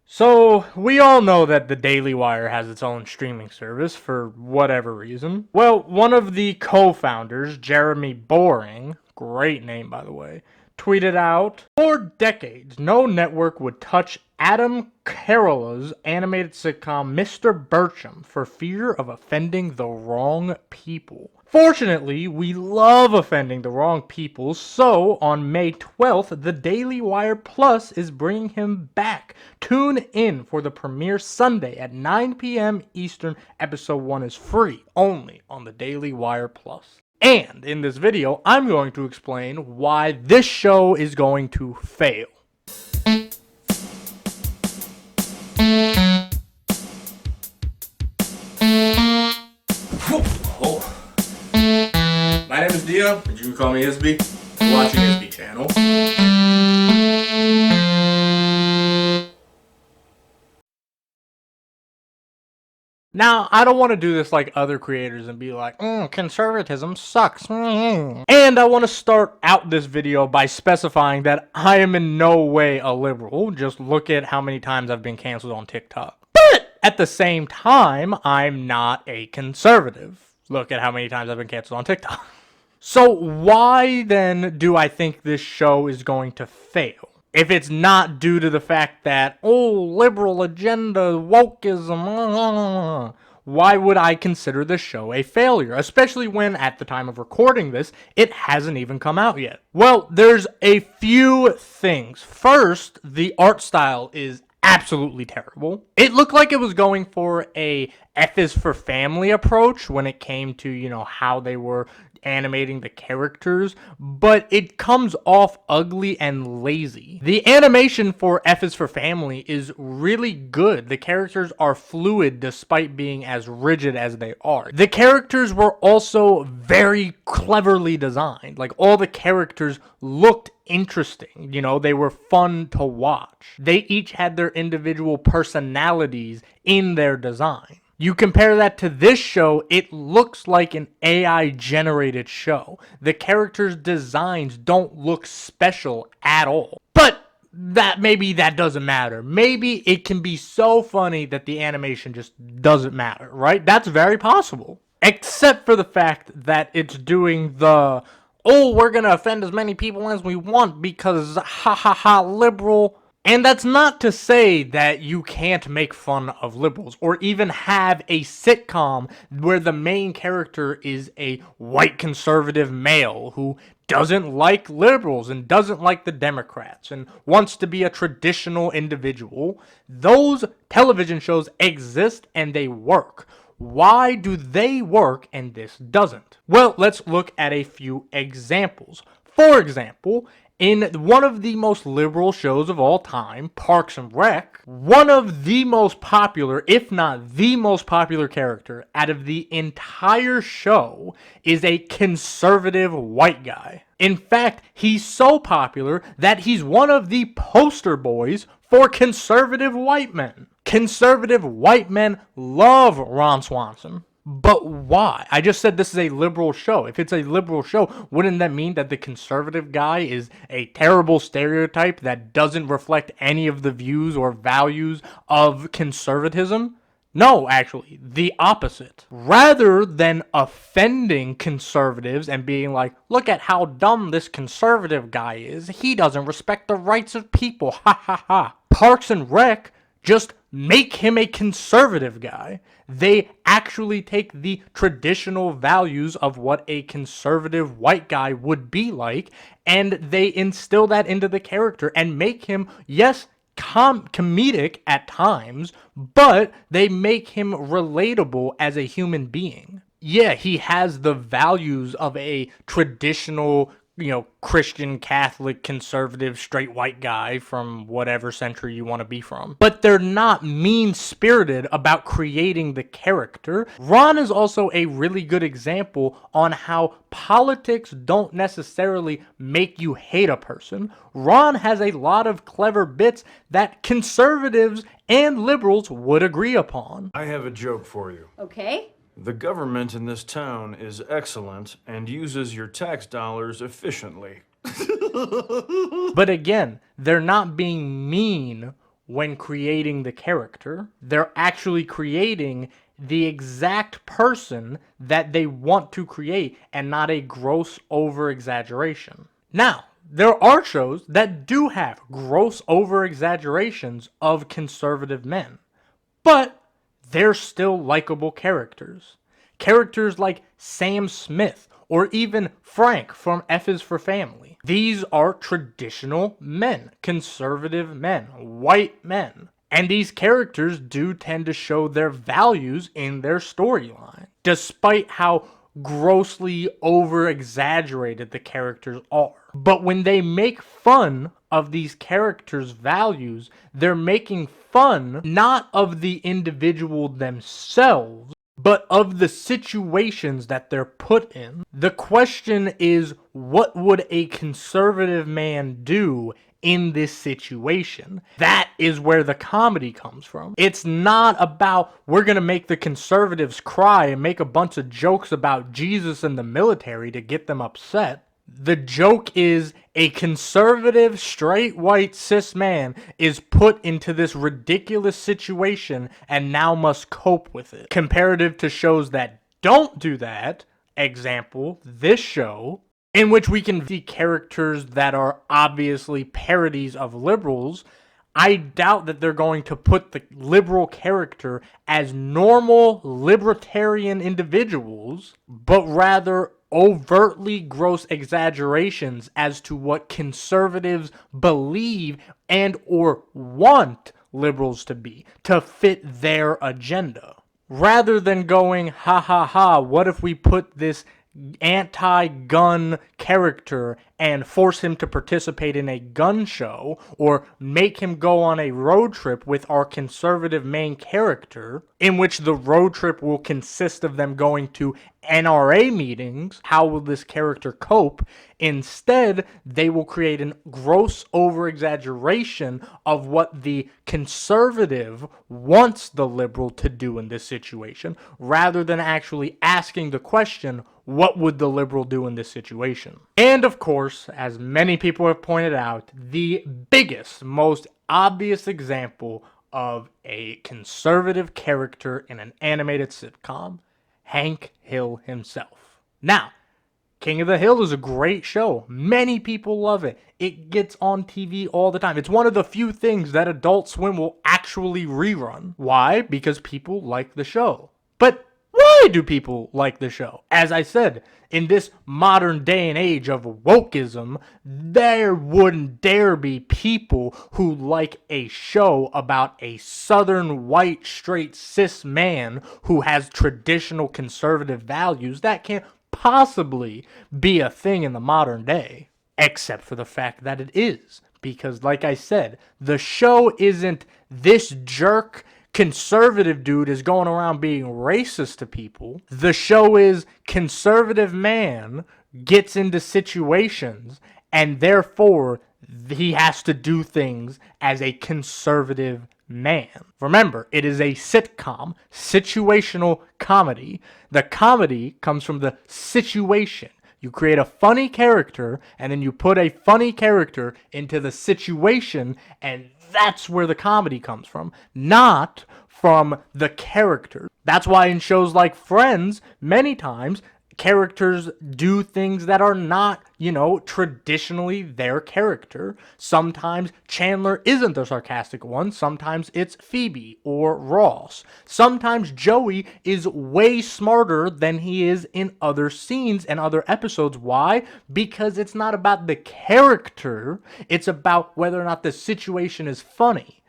So, we all know that the DailyWire has its own streaming service for whatever reason. Well, one of the co-founders, Jeremy Boring, great name by the way, tweeted out, "For decades, no network would touch Adam Carolla's animated sitcom Mr. Birchum for fear of offending the wrong people." Fortunately, we love offending the wrong people, so on May 12th, the Daily Wire Plus is bringing him back. Tune in for the premiere Sunday at 9 p.m. Eastern. Episode 1 is free, only on the Daily Wire Plus. And in this video, I'm going to explain why this show is going to fail. My name is Dia, but you can call me SB. You're watching SB channel. Now, I don't want to do this like other creators and be like, conservatism sucks. And I want to start out this video by specifying that I am in no way a liberal. Just look at how many times I've been canceled on TikTok. But at the same time, I'm not a conservative. Look at how many times I've been canceled on TikTok. So why then do I think this show is going to fail? If it's not due to the fact that, liberal agenda, wokeism, why would I consider the show a failure? Especially when, at the time of recording this, it hasn't even come out yet. Well, there's a few things. First, the art style is absolutely terrible. It looked like it was going for a F is for family approach when it came to, how they were animating the characters, but it comes off ugly and lazy. The animation for F is for Family is really good. The characters are fluid despite being as rigid as they are. The characters were also very cleverly designed. Like, all the characters looked interesting. They were fun to watch. They each had their individual personalities in their design. You compare that to this show, it looks like an AI-generated show. The characters' designs don't look special at all. But maybe that doesn't matter. Maybe it can be so funny that the animation just doesn't matter, right? That's very possible. Except for the fact that it's doing the, we're gonna offend as many people as we want because liberal. And that's not to say that you can't make fun of liberals or even have a sitcom where the main character is a white conservative male who doesn't like liberals and doesn't like the Democrats and wants to be a traditional individual. Those television shows exist and they work. Why do they work and this doesn't? Well, let's look at a few examples. For example, in one of the most liberal shows of all time, Parks and Rec, one of the most popular, if not the most popular character out of the entire show is a conservative white guy. In fact, he's so popular that he's one of the poster boys for conservative white men. Conservative white men love Ron Swanson. But why? I just said this is a liberal show. If it's a liberal show, wouldn't that mean that the conservative guy is a terrible stereotype that doesn't reflect any of the views or values of conservatism? No, actually, the opposite. Rather than offending conservatives and being like, look at how dumb this conservative guy is, he doesn't respect the rights of people, ha ha ha. Parks and Rec just make him a conservative guy. They actually take the traditional values of what a conservative white guy would be like, and they instill that into the character and make him, yes, comedic at times, but they make him relatable as a human being. Yeah, he has the values of a traditional, Christian, Catholic, conservative, straight white guy from whatever century you want to be from. But they're not mean-spirited about creating the character. Ron is also a really good example on how politics don't necessarily make you hate a person. Ron has a lot of clever bits that conservatives and liberals would agree upon. I have a joke for you. Okay. The government in this town is excellent and uses your tax dollars efficiently. But again, they're not being mean when creating the character. They're actually creating the exact person that they want to create and not a gross over-exaggeration. Now, there are shows that do have gross over-exaggerations of conservative men, but they're still likable characters. Characters like Sam Smith or even Frank from F is for Family. These are traditional men, conservative men, white men. And these characters do tend to show their values in their storyline, despite how grossly over-exaggerated the characters are. But when they make fun of these characters' values, they're making fun not of the individual themselves, but of the situations that they're put in. The question is, what would a conservative man do in this situation? That is where the comedy comes from. It's not about, we're gonna make the conservatives cry and make a bunch of jokes about Jesus and the military to get them upset. The joke is a conservative, straight, white, cis man is put into this ridiculous situation and now must cope with it. Comparative to shows that don't do that, example, this show, in which we can see characters that are obviously parodies of liberals, I doubt that they're going to put the liberal character as normal libertarian individuals, but rather overtly gross exaggerations as to what conservatives believe and or want liberals to be, to fit their agenda. Rather than going, ha ha ha, what if we put this anti-gun character and force him to participate in a gun show, or make him go on a road trip with our conservative main character, in which the road trip will consist of them going to NRA meetings. How will this character cope? Instead, they will create a gross over-exaggeration of what the conservative wants the liberal to do in this situation, rather than actually asking the question, what would the liberal do in this situation? And of course, as many people have pointed out, the biggest, most obvious example of a conservative character in an animated sitcom, Hank Hill himself. Now, King of the Hill is a great show. Many people love it. It gets on TV all the time. It's one of the few things that Adult Swim will actually rerun. Why? Because people like the show. But why do people like the show? As I said, in this modern day and age of wokeism, there wouldn't dare be people who like a show about a southern white straight cis man who has traditional conservative values. That can't possibly be a thing in the modern day, except for the fact that it is. Because like I said, the show isn't this jerk conservative dude is going around being racist to people. The show is conservative man gets into situations and therefore he has to do things as a conservative man. Remember, it is a sitcom, situational comedy. The comedy comes from the situation. You create a funny character, and then you put a funny character into the situation, and that's where the comedy comes from, not from the character. That's why in shows like Friends, many times, characters do things that are not, traditionally their character. Sometimes Chandler isn't the sarcastic one. Sometimes it's Phoebe or Ross. Sometimes Joey is way smarter than he is in other scenes and other episodes. Why? Because it's not about the character. It's about whether or not the situation is funny.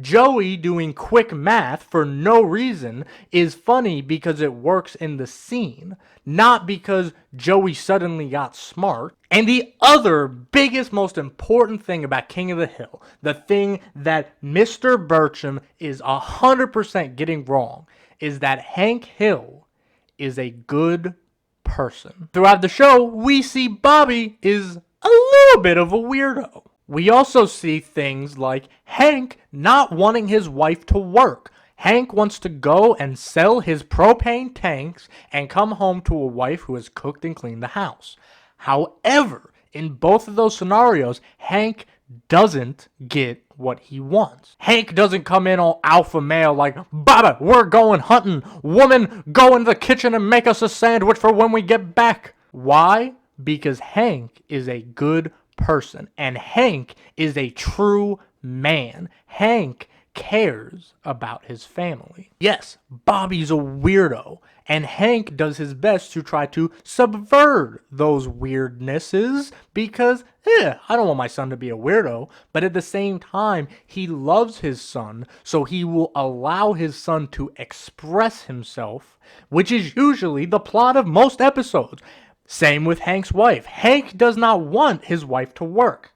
Joey doing quick math for no reason is funny because it works in the scene, not because Joey suddenly got smart. And the other biggest, most important thing about King of the Hill, the thing that Mr. Birchum is 100% getting wrong, is that Hank Hill is a good person. Throughout the show, we see Bobby is a little bit of a weirdo. We also see things like Hank not wanting his wife to work. Hank wants to go and sell his propane tanks and come home to a wife who has cooked and cleaned the house. However, in both of those scenarios, Hank doesn't get what he wants. Hank doesn't come in all alpha male like, Baba, we're going hunting. Woman, go in the kitchen and make us a sandwich for when we get back. Why? Because Hank is a good person, and Hank is a true man. Hank cares about his family. Yes, Bobby's a weirdo, and Hank does his best to try to subvert those weirdnesses because, I don't want my son to be a weirdo, but at the same time, he loves his son, so he will allow his son to express himself, which is usually the plot of most episodes. Same with Hank's wife. Hank does not want his wife to work,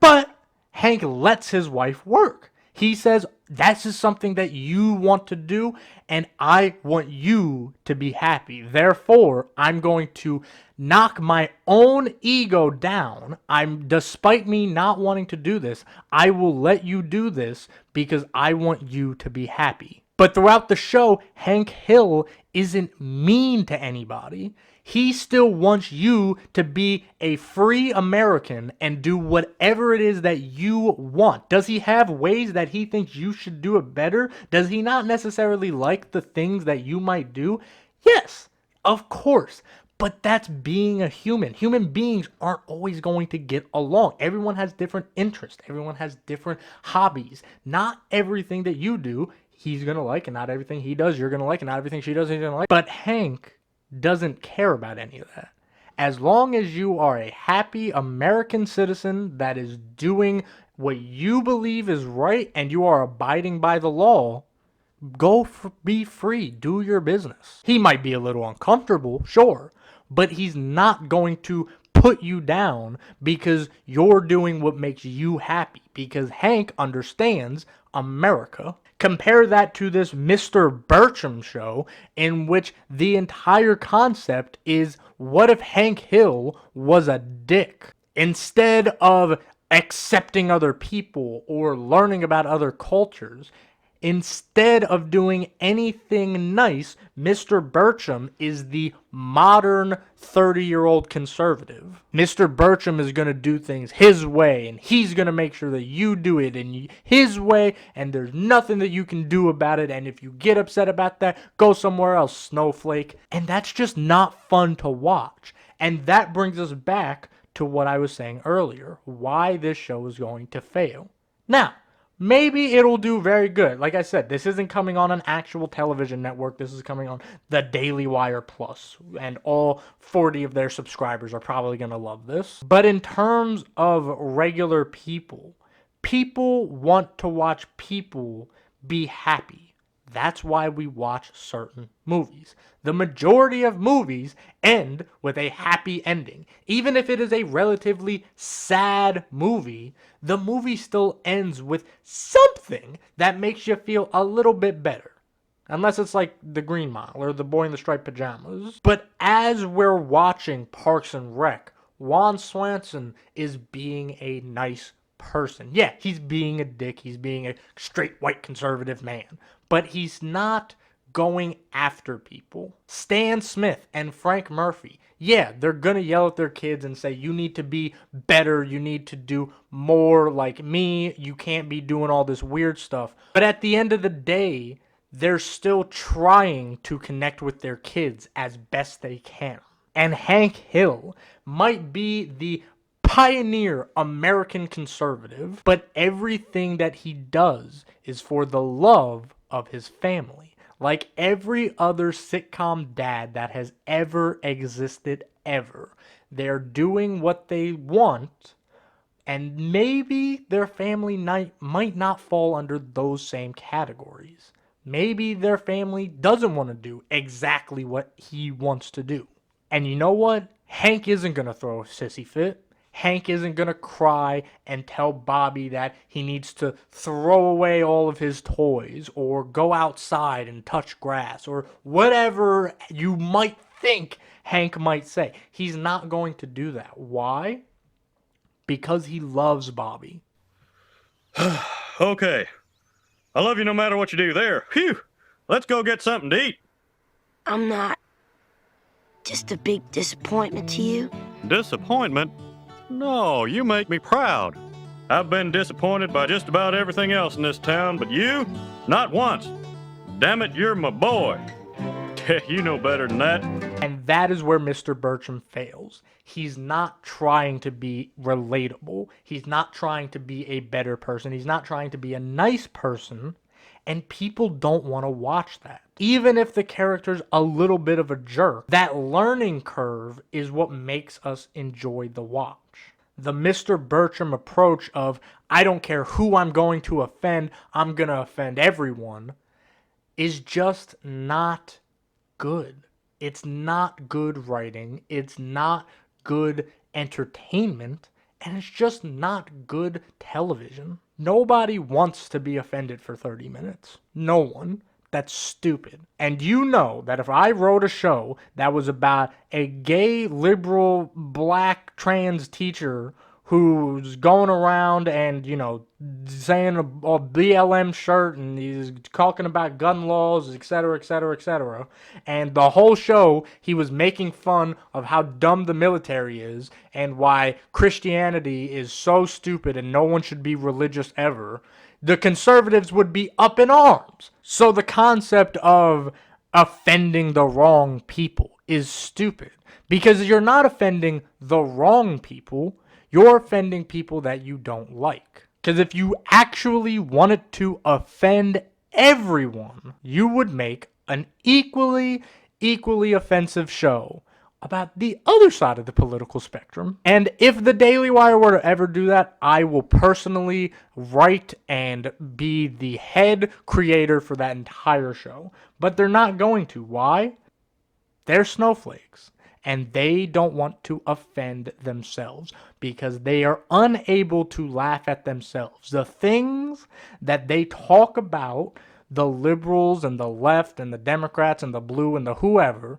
but Hank lets his wife work. He says, this is something that you want to do, and I want you to be happy. Therefore, I'm going to knock my own ego down. Despite me not wanting to do this, I will let you do this because I want you to be happy. But throughout the show, Hank Hill isn't mean to anybody. He still wants you to be a free American and do whatever it is that you want. Does he have ways that he thinks you should do it better? Does he not necessarily like the things that you might do? Yes, of course. But that's being a human. Human beings aren't always going to get along. Everyone has different interests. Everyone has different hobbies. Not everything that you do, he's going to like, and not everything he does, you're going to like, and not everything she does, he's going to like. But Hank doesn't care about any of that. As long as you are a happy American citizen that is doing what you believe is right and you are abiding by the law, be free, do your business. He might be a little uncomfortable, sure, but he's not going to put you down because you're doing what makes you happy, because Hank understands America. Compare that to this Mr.Birchum show in which the entire concept is, what if Hank Hill was a dick? Instead of accepting other people or learning about other cultures, instead of doing anything nice, Mr. Birchum is the modern 30-year-old conservative. Mr. Birchum is going to do things his way, and he's going to make sure that you do it in his way, and there's nothing that you can do about it, and if you get upset about that, go somewhere else, snowflake. And that's just not fun to watch. And that brings us back to what I was saying earlier, why this show is going to fail. Now, maybe it'll do very good. Like I said, this isn't coming on an actual television network. This is coming on the DailyWire Plus, and all 40 of their subscribers are probably going to love this. But in terms of regular people, people want to watch people be happy. That's why we watch certain movies. The majority of movies end with a happy ending. Even if it is a relatively sad movie, the movie still ends with something that makes you feel a little bit better. Unless it's like The Green Mile or The Boy in the Striped Pajamas. But as we're watching Parks and Rec, Ron Swanson is being a nice person. Yeah, he's being a dick. He's being a straight white conservative man. But he's not going after people. Stan Smith and Frank Murphy, yeah, they're going to yell at their kids and say, you need to be better, you need to do more like me, you can't be doing all this weird stuff. But at the end of the day, they're still trying to connect with their kids as best they can. And Hank Hill might be the pioneer American conservative, but everything that he does is for the love of his family. Like every other sitcom dad that has ever existed ever. They're doing what they want, and maybe their family might not fall under those same categories. Maybe their family doesn't want to do exactly what he wants to do. And you know what? Hank isn't going to throw a sissy fit. Hank isn't going to cry and tell Bobby that he needs to throw away all of his toys or go outside and touch grass or whatever you might think Hank might say. He's not going to do that. Why? Because he loves Bobby. Okay. I love you no matter what you do there. Phew! Let's go get something to eat. I'm not just a big disappointment to you. Disappointment? No, you make me proud. I've been disappointed by just about everything else in this town, but you? Not once. Damn it, you're my boy. You know better than that. And that is where Mr. Birchum fails. He's not trying to be relatable. He's not trying to be a better person. He's not trying to be a nice person. And people don't want to watch that. Even if the character's a little bit of a jerk, that learning curve is what makes us enjoy the watch. The Mr. Birchum approach of, I don't care who I'm going to offend, I'm going to offend everyone, is just not good. It's not good writing. It's not good entertainment. And it's just not good television. Nobody wants to be offended for 30 minutes. No one. That's stupid. And you know that if I wrote a show that was about a gay, liberal, black, trans teacher who's going around and, saying a BLM shirt and he's talking about gun laws, etc., etc., etc. And the whole show, he was making fun of how dumb the military is and why Christianity is so stupid and no one should be religious ever. The conservatives would be up in arms. So the concept of offending the wrong people is stupid. Because you're not offending the wrong people, you're offending people that you don't like. Because if you actually wanted to offend everyone, you would make an equally offensive show about the other side of the political spectrum. And if the Daily Wire were to ever do that, I will personally write and be the head creator for that entire show. But they're not going to. Why? They're snowflakes. And they don't want to offend themselves because they are unable to laugh at themselves. The things that they talk about, the liberals and the left and the Democrats and the blue and the whoever,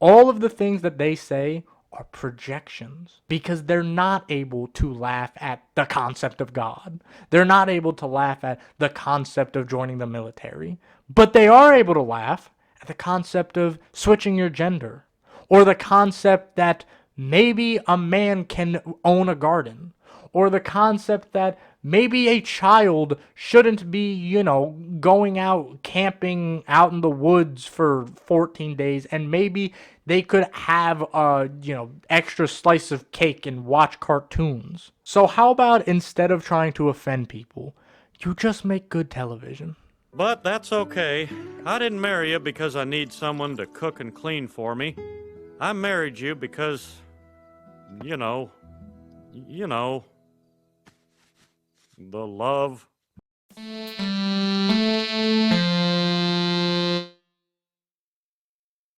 all of the things that they say are projections because they're not able to laugh at the concept of God. They're not able to laugh at the concept of joining the military, but they are able to laugh at the concept of switching your gender. Or the concept that maybe a man can own a garden. Or the concept that maybe a child shouldn't be, going out camping out in the woods for 14 days. And maybe they could have a, extra slice of cake and watch cartoons. So how about instead of trying to offend people, you just make good television? But that's okay. I didn't marry you because I need someone to cook and clean for me. I married you because, the love.